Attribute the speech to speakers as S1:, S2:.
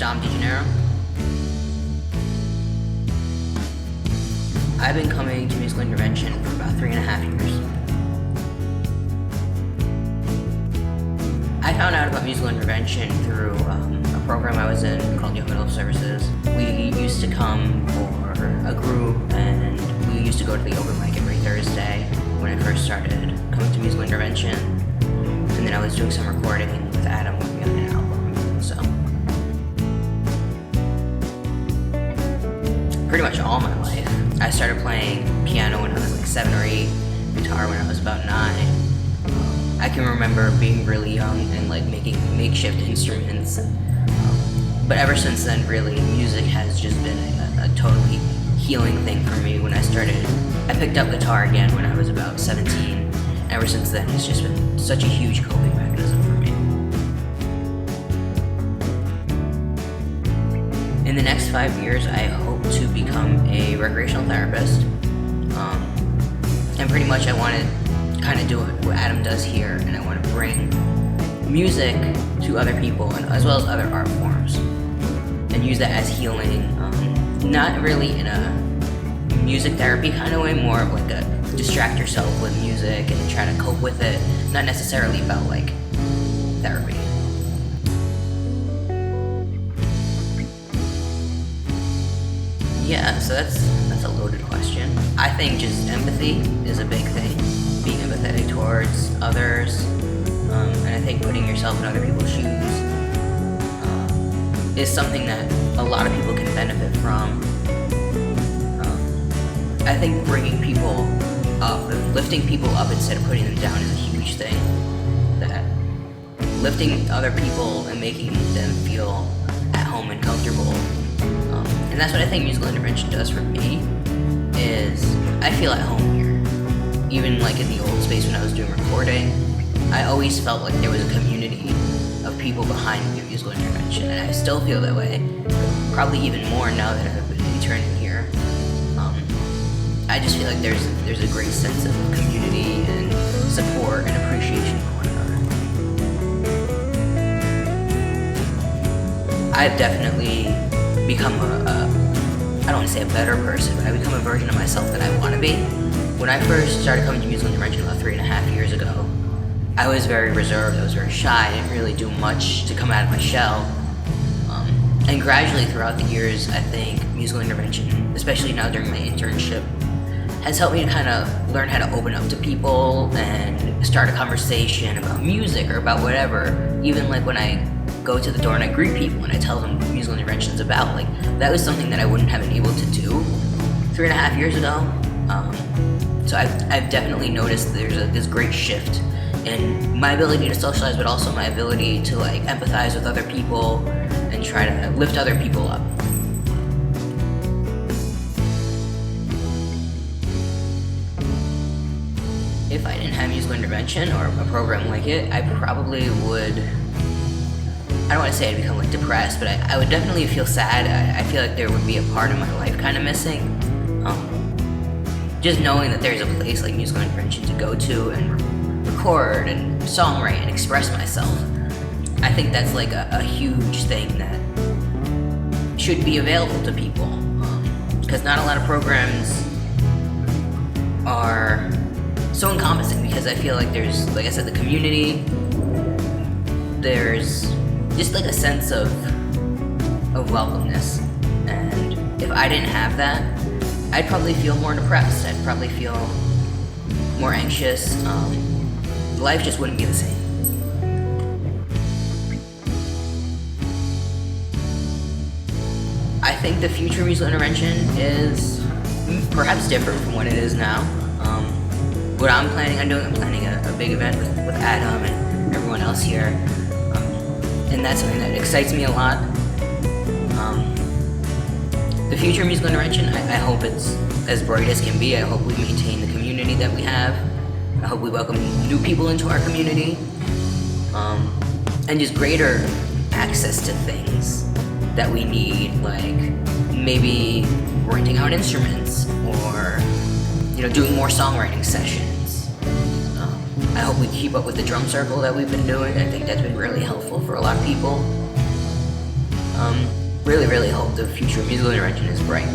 S1: Dom Degennaro. I've been coming to musical intervention for about 3.5 years. I found out about musical intervention through a program I was in called Young Adult Services. We used to come for a group, and we used to go to the open mic every Thursday when I first started coming to musical intervention. And then I was doing some recording with Adam working on an album. So pretty much all my life. I started playing piano when I was like 7 or 8, guitar when I was about 9. I can remember being really young and like making makeshift instruments. But ever since then, really, music has just been a totally healing thing for me. When I picked up guitar again when I was about 17. Ever since then, it's just been such a huge coping mechanism for me. In the next 5 years, I hope to become a recreational therapist. And pretty much I want to kind of do what Adam does here, and I want to bring music to other people, and as well as other art forms, and use that as healing, not really in a music therapy kind of way, more of like a distract yourself with music and try to cope with it, not necessarily about like therapy. Yeah, so that's a loaded question. I think just empathy is a big thing, being empathetic towards others, and I think putting yourself in other people's shoes is something that a lot of people can benefit from. I think bringing people up, lifting people up instead of putting them down is a huge thing. That lifting other people and making them feel at home and comfortable. And that's what I think musical intervention does for me, is I feel at home here. Even like in the old space when I was doing recording, I always felt like there was a community of people behind me at musical intervention, and I still feel that way, probably even more now that I've been interning here. I just feel like there's a great sense of community and support and appreciation for one another. I've definitely become I don't want to say a better person, but I've become a version of myself that I want to be. When I first started coming to musical intervention about 3.5 years ago, I was very reserved, I was very shy, I didn't really do much to come out of my shell. And gradually throughout the years, I think musical intervention, especially now during my internship, has helped me to kind of learn how to open up to people and start a conversation about music or about whatever. Even like when I go to the door and I greet people and I tell them what musical intervention is about, like that was something that I wouldn't have been able to do 3.5 years ago. So I've definitely noticed there's this great shift in my ability to socialize, but also my ability to like empathize with other people and try to lift other people up. If I didn't have musical intervention or a program like it, I probably would, I don't want to say I'd become like depressed, but I would definitely feel sad. I feel like there would be a part of my life kind of missing. Just knowing that there's a place like musical intervention to go to and record and songwrite and express myself, I think that's like a huge thing that should be available to people. Because not a lot of programs are so encompassing, because I feel like there's, like I said, the community, there's just like a sense of welcomeness, and if I didn't have that, I'd probably feel more depressed, I'd probably feel more anxious, life just wouldn't be the same. I think the future of musical intervention is perhaps different from what it is now. What I'm planning on doing, I'm planning a big event with Adam and everyone else here, and that's something that excites me a lot. The future of musical intervention, I hope it's as bright as can be. I hope we maintain the community that we have. I hope we welcome new people into our community, and just greater access to things that we need, like maybe renting out instruments or doing more songwriting sessions. I hope we keep up with the drum circle that we've been doing. I think that's been really helpful for a lot of people. Really, really hope the future of musical intervention is bright.